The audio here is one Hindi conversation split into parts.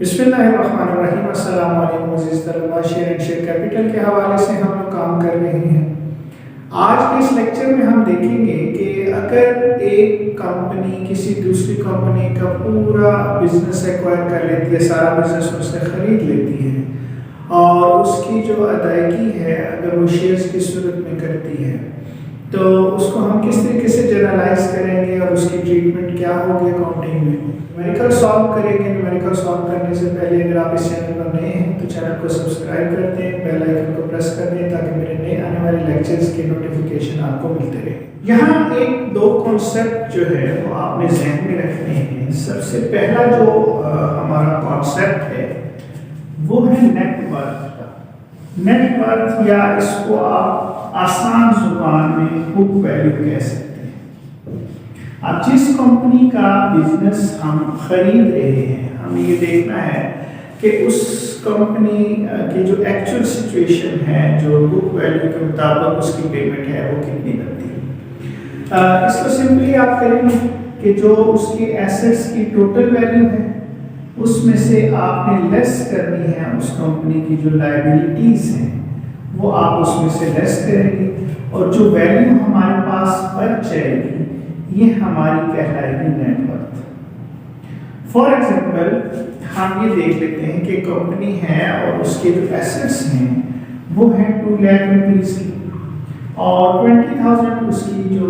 बिस्मिल्लाहिर्रहमानिर्रहीम। अस्सलाम वालेकुम अज़ीज़ तलबा। शेयर एंड शेयर कैपिटल के हवाले से हम लोग काम कर रहे हैं। आज के इस लेक्चर में हम देखेंगे कि अगर एक कंपनी किसी दूसरी कंपनी का पूरा बिजनेस एक्वायर कर लेती है, सारा बिजनेस उससे खरीद लेती है और उसकी जो अदायगी है अगर वो शेयर्स की सूरत में करती है तो उसको हम किस तरीके से जनरलाइज करेंगे और उसकी ट्रीटमेंट क्या होगी अकाउंटिंग में। न्यूमेरिकल सॉल्व करेंगे। न्यूमेरिकल सॉल्व करने से पहले अगर आप इस चैनल पर नए हैं तो चैनल को सब्सक्राइब कर दें, बेल आइकन को प्रेस कर दें ताकि मेरे नए आने वाले लेक्चर्स के नोटिफिकेशन आपको मिलते रहे। यहाँ एक दो कॉन्सेप्ट जो है वो आपने जहन में रखने हैं। सबसे पहला जो हमारा कॉन्सेप्ट है वो है नेटवर्थ का। नेटवर्थ या इसको आप आसान जुबान में बुक वैल्यू कह सकते हैं। अब जिस कंपनी का बिजनेस हम खरीद रहे हैं हमें ये देखना है कि उस कंपनी की जो एक्चुअल सिचुएशन है, जो बुक वैल्यू के मुताबिक उसकी पेमेंट है वो कितनी बनती है। इसको सिंपली आप करेंगे कि जो उसकी एसेट्स की टोटल वैल्यू है उसमें से आपने लेस करनी है उस कंपनी की जो लायबिलिटीज हैं वो आप उसमें से लेस करेंगे और जो वैल्यू हमारे पास बच जाएगी ये हमारी कहलाएगी नेटवर्थ। फॉर एग्जांपल हम ये देख लेते हैं कि कंपनी है और उसके जो एसेट्स हैं वो है 2 लाख रुपीस की और 20,000 उसकी जो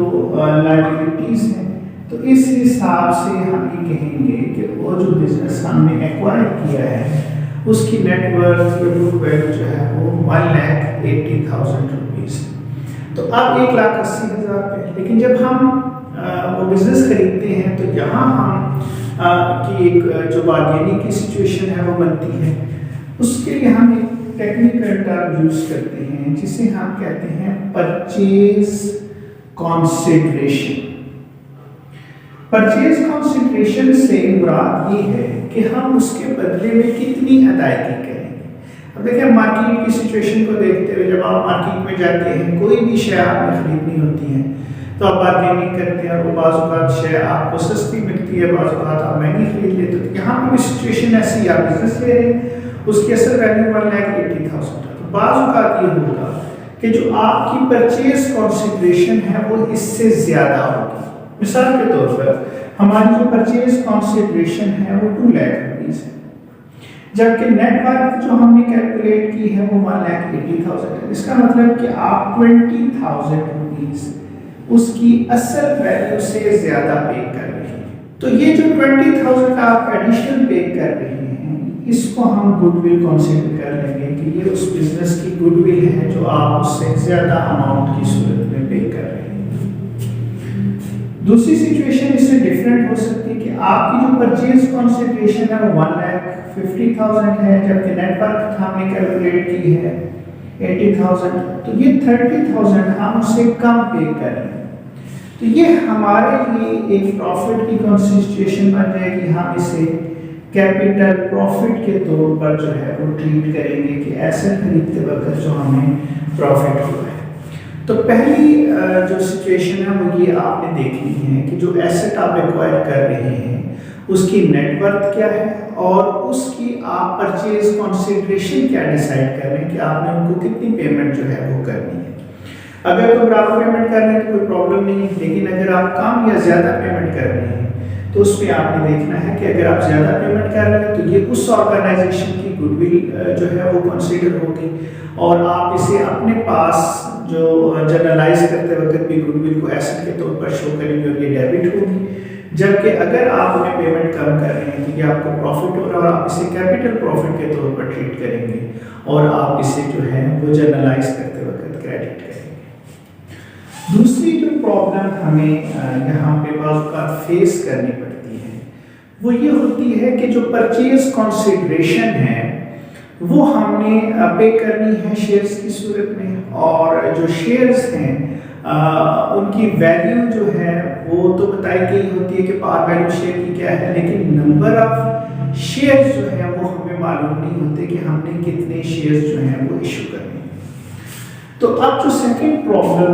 लायबिलिटीज हैं। तो इस हिसाब से हम ये कहेंगे कि वो जो बिजनेस हमने एक्वायर किया है उसकी नेटवर्थ या बुक वैल्यू जो है वो 1,80,000 रुपीस। तो अब 1,80,000 पे, लेकिन जब हम वो बिजनेस खरीदते हैं तो यहाँ हम की एक जो बार्गेनिंग की सिचुएशन है वो बनती है। उसके लिए हम एक टेक्निकल टर्म यूज करते हैं जिसे हम कहते हैं परचेज कॉन्सिडरेशन। परचेज कॉन्सिडरेशन से मुराद ये है कि हम उसके बदले में कितनी अदायगी करेंगे। अब देखिए मार्केट की सिचुएशन को देखते हुए जब आप मार्केट में जाते हैं कोई भी शेयर आपने खरीदनी होती है तो आप बार्गेनिंग करते हैं और बाज़ औक़ात शेयर आपको सस्ती मिलती है, बाज़ औक़ात आप महंगी खरीद लेते हैं। तो यहाँ पर भी सिचुएशन ऐसी आप बिजनेस ले रहे हैं उसकी असल वैल्यू 1,80,000 है। तो बाज़ औक़ात ये होगा कि जो आपकी परचेज कॉन्सिडरेशन है वो इससे ज़्यादा होगी। मिसाल के तौर पर हमारी जो परचेज कॉन्सिडरेशन है वो 2 लाख रुपीस है, जबकि नेटवर्थ जो हमने कैलकुलेट की है वो 1,80,000 है। इसका मतलब कि आप 20,000 रुपीस उसकी असल वैल्यू से ज्यादा पे कर रहे हैं। तो ये जो 20,000 आप एडिशनल पे कर रहे हैं इसको हम गुडविल कंसीडर कर लेंगे कि ये उस बिजनेस की गुडविल है जो आप उससे ज्यादा अमाउंट की सूरत में पे कर रहे हैं। दूसरी सिचुएशन इससे डिफरेंट हो सकती है कि आपकी जो परचेज कॉन्सिडरेशन है वो 1,50,000 है, जबकि नेटवर्थ हमने कैलकुलेट की है 80,000। तो ये 30,000 हम उससे कम पे कर रहे हैं। तो ये हमारे लिए एक प्रॉफिट की कंसिडरेशन बन जाएगी। हम इसे कैपिटल प्रॉफिट के तौर पर जो है वो ट्रीट करेंगे कि एसेट खरीदते वक्त जो हमें प्रॉफिट हुआ है। तो पहली जो सिचुएशन है वो ये आपने देखनी है कि जो एसेट आप एक्वायर कर रहे हैं उसकी नेटवर्थ क्या है और उसकी आप परचेज कॉन्सिडरेशन क्या डिसाइड कर रहे हैं कि आपने उनको कितनी पेमेंट जो है वो करनी है। अगर तो बराबर पेमेंट कर रहे हैं तो कोई प्रॉब्लम नहीं है, लेकिन अगर आप कम या ज़्यादा पेमेंट कर रहे हैं तो उसमें आपने देखना है कि अगर आप ज़्यादा पेमेंट कर रहे हैं तो ये उस ऑर्गेनाइजेशन की गुडविल जो है वो कंसीडर होगी और आप इसे अपने पास जो जनरलाइज करते वक्त भी गुडविल को एसेट के तौर पर शो करेंगे और ये डेबिट होगी। जबकि अगर आप उन्हें पेमेंट कम कर रहे हैं तो ये आपको प्रॉफिट हो रहा है और आप इसे कैपिटल प्रॉफिट के तौर पर ट्रीट करेंगे और आप इसे जो है वो जनरलाइज करते वक्त क्रेडिट करेंगे। दूसरी जो प्रॉब्लम हमें यहाँ पे बात फेस करनी पड़ती है वो ये होती है कि जो परचेज कॉन्सिडरेशन है वो हमने पे करनी है शेयर्स की सूरत में और जो शेयर्स हैं उनकी वैल्यू जो है वो तो बताई गई होती है कि पार वैल्यू शेयर की क्या है, लेकिन नंबर ऑफ शेयर्स जो है वो हमें मालूम नहीं होते कि हमने कितने शेयर्स जो हैं वो इशू करने हैं। तो अब जो सेकंड प्रॉब्लम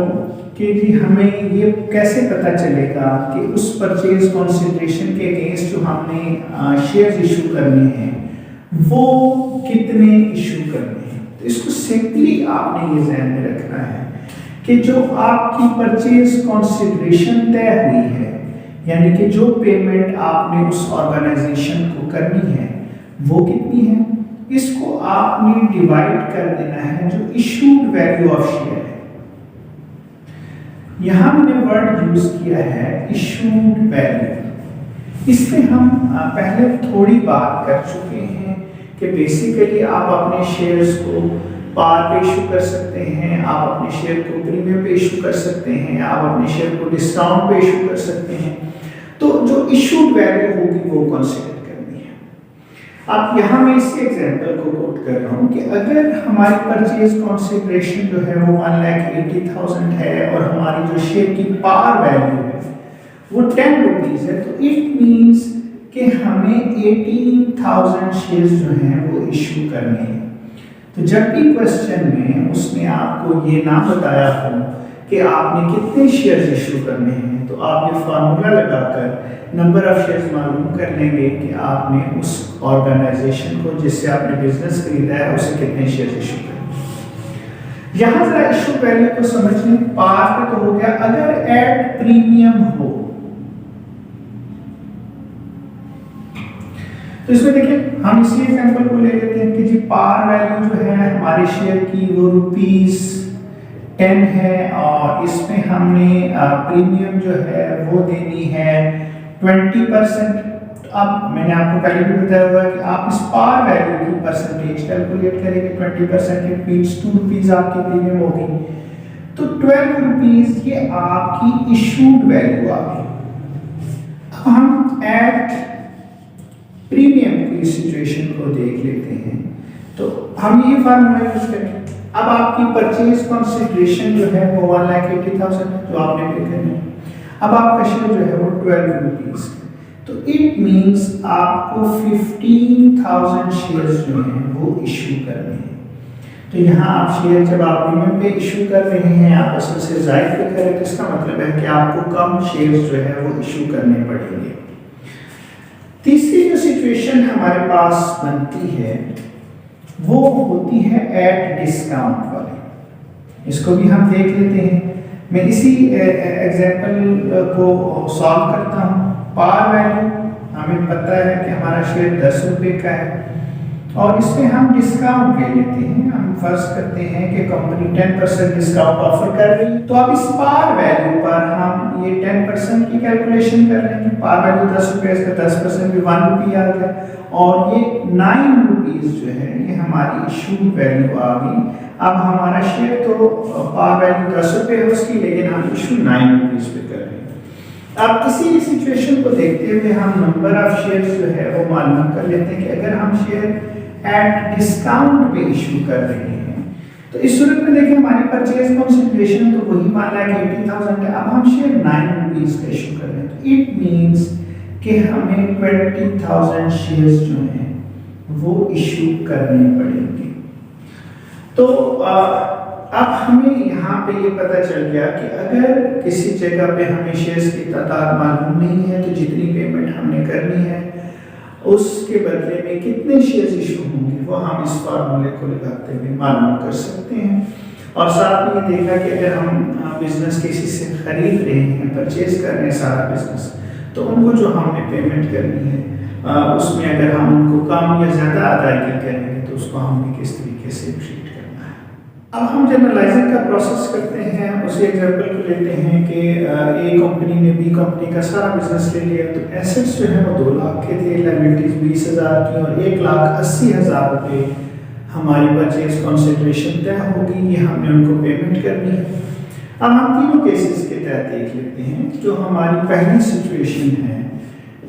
कि जी हमें ये कैसे पता चलेगा कि उस परचेज कॉन्सिडरेशन के अगेंस्ट जो हमने शेयर्स इशू करने हैं वो कितने इशू करने हैं। तो इसको सिंपली आपने ये ध्यान में रखना है कि जो आपकी परचेज कंसीडरेशन तय हुई है, यानी कि जो पेमेंट आपने उस ऑर्गेनाइजेशन को करनी है वो कितनी है, इसको आपने डिवाइड कर देना है जो इशूड वैल्यू ऑफ शेयर है। यहां मैंने वर्ड यूज किया है इशूड वैल्यू। इसमें हम पहले थोड़ी बात कर चुके हैं कि बेसिकली आप अपने शेयर्स को पार पे इशू कर सकते हैं, आप अपने शेयर को प्रीमियम पे इशू कर सकते हैं, आप अपने शेयर को डिस्काउंट पे इशू कर सकते हैं। तो जो इशूड वैल्यू होगी वो कंसीडर करनी है। अब यहाँ मैं इसी एग्जांपल को कोट कर रहा हूँ कि अगर हमारी परचेज कंसीडरेशन जो है वो 1,80,000 है और हमारी जो शेयर की पार वैल्यू है वो 10 रुपीज है, तो इट मींस कि हमें 18,000 शेयर्स जो हैं वो इशू करने हैं। तो जब भी क्वेश्चन में उसने आपको ये ना बताया हो कि आपने कितने शेयर्स इशू करने हैं, तो आप ये फार्मूला लगाकर नंबर ऑफ शेयर्स मालूम कर लेंगे कि आपने उस ऑर्गेनाइजेशन को जिससे आपने बिजनेस खरीदा है उसे कितने शेयर्स इशू करने। यहाँ जरा इशू वैल्यू को समझने, पार पे तो हो गया, अगर एट प्रीमियम हो तो इसमें देखिए हम इसी एग्जांपल को ले लेते हैं कि जी पार वैल्यू जो है हमारे शेयर की वो ₹10 है और इसमें हमने प्रीमियम जो है वो देनी है 20%। तो अब मैंने आपको पहले भी बताया हुआ कि आप इस पार वैल्यू की परसेंटेज कैलकुलेट करेंगे। 20% इट मींस ₹2 आपकी प्रीमियम होगी, तो ₹12 ये आपकी इशूड वैल्यू आ गई। अब हम एट प्रीमियम की सिचुएशन को देख लेते हैं, तो हम ये फार्मूला यूज करेंगे। अब आपकी परचेज कंसीडरेशन जो है वो 1,80,000 जो आपने पे करनी है। अब आपका शेयर जो है वो ₹12, तो इट मींस आपको 15,000 शेयर्स जो हैं वो इशू करने हैं। तो यहाँ आप शेयर जब आप प्रीमियम पे इशू कर रहे हैं, आप असल से जायद पे करें, तो इसका मतलब है कि आपको कम शेयर्स जो है वो इशू करने पड़ेंगे। तीसरी जो सिचुएशन हमारे पास बनती है वो होती है एट डिस्काउंट वाली। इसको भी हम देख लेते हैं। मैं इसी एग्जांपल को सॉल्व करता हूँ। पार वैल्यू हमें पता है कि हमारा शेयर ₹10 का है और इसमें हम डिस्काउंट ले लेते हैं। हम फर्ज करते हैं कि कंपनी 10% डिस्काउंट ऑफर कर रही है, तो अब इस पार वैल्यू पर हम ये 10% की कैलकुलेशन कर लेंगे। पार वैल्यू ₹10, इसका 10% भी ₹1 आ गया और ये ₹9 जो है ये हमारी इशू वैल्यू आ गई। अब हमारा शेयर तो पार वैल्यू ₹10 है उसकी, लेकिन हम इशू ₹9 पे कर रहे हैं। अब किसी भी सिचुएशन को देखते हुए हम नंबर ऑफ शेयर्स जो है वो मालूम कर लेते हैं कि अगर हम शेयर एट डिस्काउंट पे इशू कर रहे हैं, तो इस सूरत में देखिए हमारी परचेज कंसीडरेशन तो वही मान लिया कि 80,000 है। अब हम शेयर ₹9 का इशू कर रहे हैं, तो इट मींस कि हमें 20,000 शेयर्स जो हैं वो इशू करने पड़ेंगे। तो अब हमें यहाँ पे ये पता चल गया कि अगर किसी जगह पे हमें शेयर्स की तादाद मालूम नहीं है, तो जितनी पेमेंट हमने करनी है उसके बदले में कितने शेयर्स इशू होंगे वो हम इस फार्मूले को लगाते हुए मालूम कर सकते हैं। और साथ में ये देखा कि अगर हम बिजनेस किसी से खरीद रहे हैं, परचेज कर रहे हैं सारा बिजनेस, तो उनको जो हमने पेमेंट करनी है उसमें अगर हम उनको कम या ज़्यादा अदायगी करेंगे तो उसको हमने किस तरीके से ट्रीट करना है। अब हम जनरलाइजिंग का प्रोसेस करते हैं। उसी एग्जांपल को लेते हैं कि ए कंपनी ने बी कंपनी का सारा बिजनेस ले लिया, तो एसेट्स जो है वो 2 लाख के थे, लायबिलिटीज 20,000 की और 1,80,000 रुपये हमारी परचेज कंसीडरेशन तय होगी। ये हमने उनको पेमेंट करनी है। अब हम तीनों केसेस के तहत देख लेते हैं। जो हमारी पहली सिचुएशन है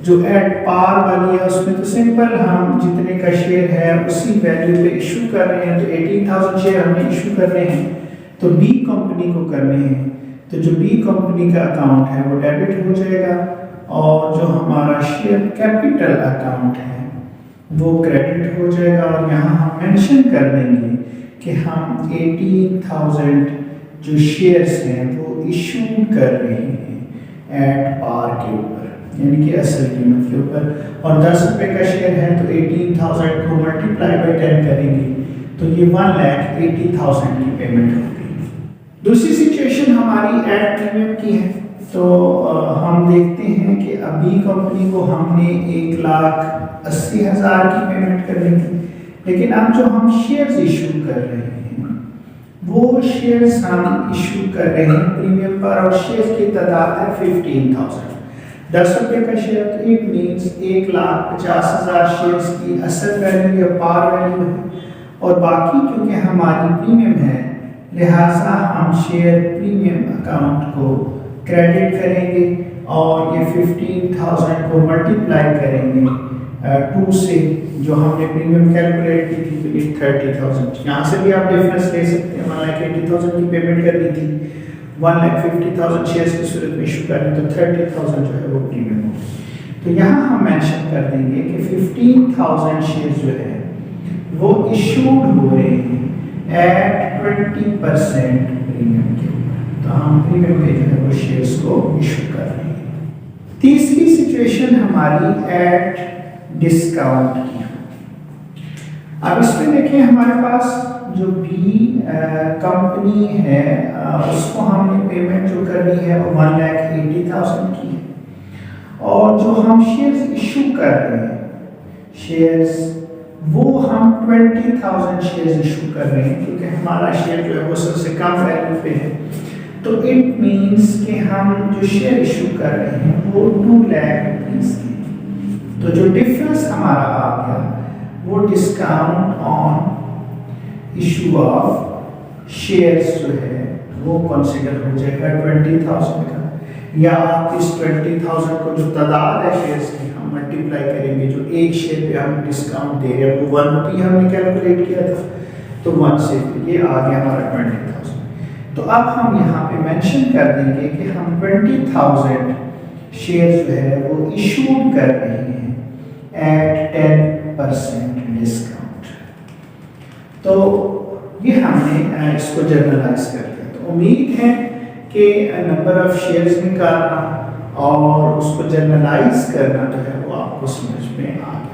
जो एट पार वाली है, उसमें तो सिंपल हम जितने का शेयर है उसी वैल्यू पे इशू कर रहे हैं। तो 18,000 शेयर हमने इशू कर रहे हैं, तो बी कंपनी को करने हैं, तो जो बी कंपनी का अकाउंट है वो डेबिट हो जाएगा और जो हमारा शेयर कैपिटल अकाउंट है वो क्रेडिट हो जाएगा। और यहाँ हम मेंशन कर देंगे कि हम 18,000 जो शेयर्स हैं वो इशू कर रहे हैं एट पार के ऊपर, यानी कि असल कीमत के ऊपर। और ₹10 का शेयर है तो 18,000 को मल्टीप्लाई बाई 10 करेंगे तो ये 1,80,000 की पेमेंट होगी। दूसरी सिचुएशन हमारी एट प्रीमियम की है। तो हम देखते हैं कि अभी कंपनी को हमने 1,80,000 की पेमेंट करनी थी, लेकिन अब जो हम शेयर्स इशू कर रहे हैं वो शेयर्स हम इशू कर रहे हैं प्रीमियम पर, और शेयर्स की तादाद है 15,000। 10 रुपये का शेयर, तो इट मीन्स 1,50,000 शेयर्स की असल वैल्यू या पार वैल्यू है, और बाकी क्योंकि हमारी प्रीमियम है लिहाजा हम शेयर प्रीमियम अकाउंट को क्रेडिट करेंगे और ये 15,000 को मल्टीप्लाई करेंगे 2 से, जो हमने प्रीमियम कैलकुलेट की थी, तो ये 30,000। यहाँ से भी आप डिफरेंस ले सकते हैं। 1,80,000 की पेमेंट करनी थी, 1,50,000 शेयर्स की सूरत में इशू करनी, तो 30,000 जो है वो प्रीमियम होगी। तो यहाँ हम मेंशन कर देंगे कि 15,000 शेयर्स जो है वो इशूड हो रहे हैं एट 20% प्रीमियम के ऊपर, तो हम प्रीमियम पे जो है वो शेयर्स को इशू कर रहे हैं। तीसरी सिचुएशन हमारी एट डिस्काउंट की है। अब इसमें देखिए हमारे पास जो भी कंपनी है उसको हमने पेमेंट जो करनी है वो 1,80,000 की है, और जो हम शेयर्स इशू कर रहे हैं शेयर्स वो हम 20,000 शेयर्स इशू कर रहे हैं, क्योंकि हमारा शेयर जो है वो सबसे कम वैल्यू पे है। तो इट मीन्स कि हम जो शेयर इशू कर रहे हैं वो 2 लाख रुपीस के, तो जो डिफरेंस हमारा आ गया वो discount on issue of shares जो है वो कंसीडर हो जाएगा 20,000 का, या आप इस 20,000 को जो तादाद है शेयर्स की हम मल्टीप्लाई करेंगे, जो एक शेयर पे हम डिस्काउंट दे रहे हैं वो 1 रुपये हमने कैलकुलेट किया था, तो 1 से ये आ गया हमारा 20,000। तो अब हम यहाँ पे मेंशन कर देंगे कि हम 20,000 शेयर्स जो है वो इशूड कर रहे हैं एट 10% डिस्काउंट। तो ये हमने इसको जर्नलाइज कर दिया। तो उम्मीद है कि नंबर ऑफ शेयर्स निकालना और उसको जर्नलाइज करना जो है वो आपको समझ में आ गया।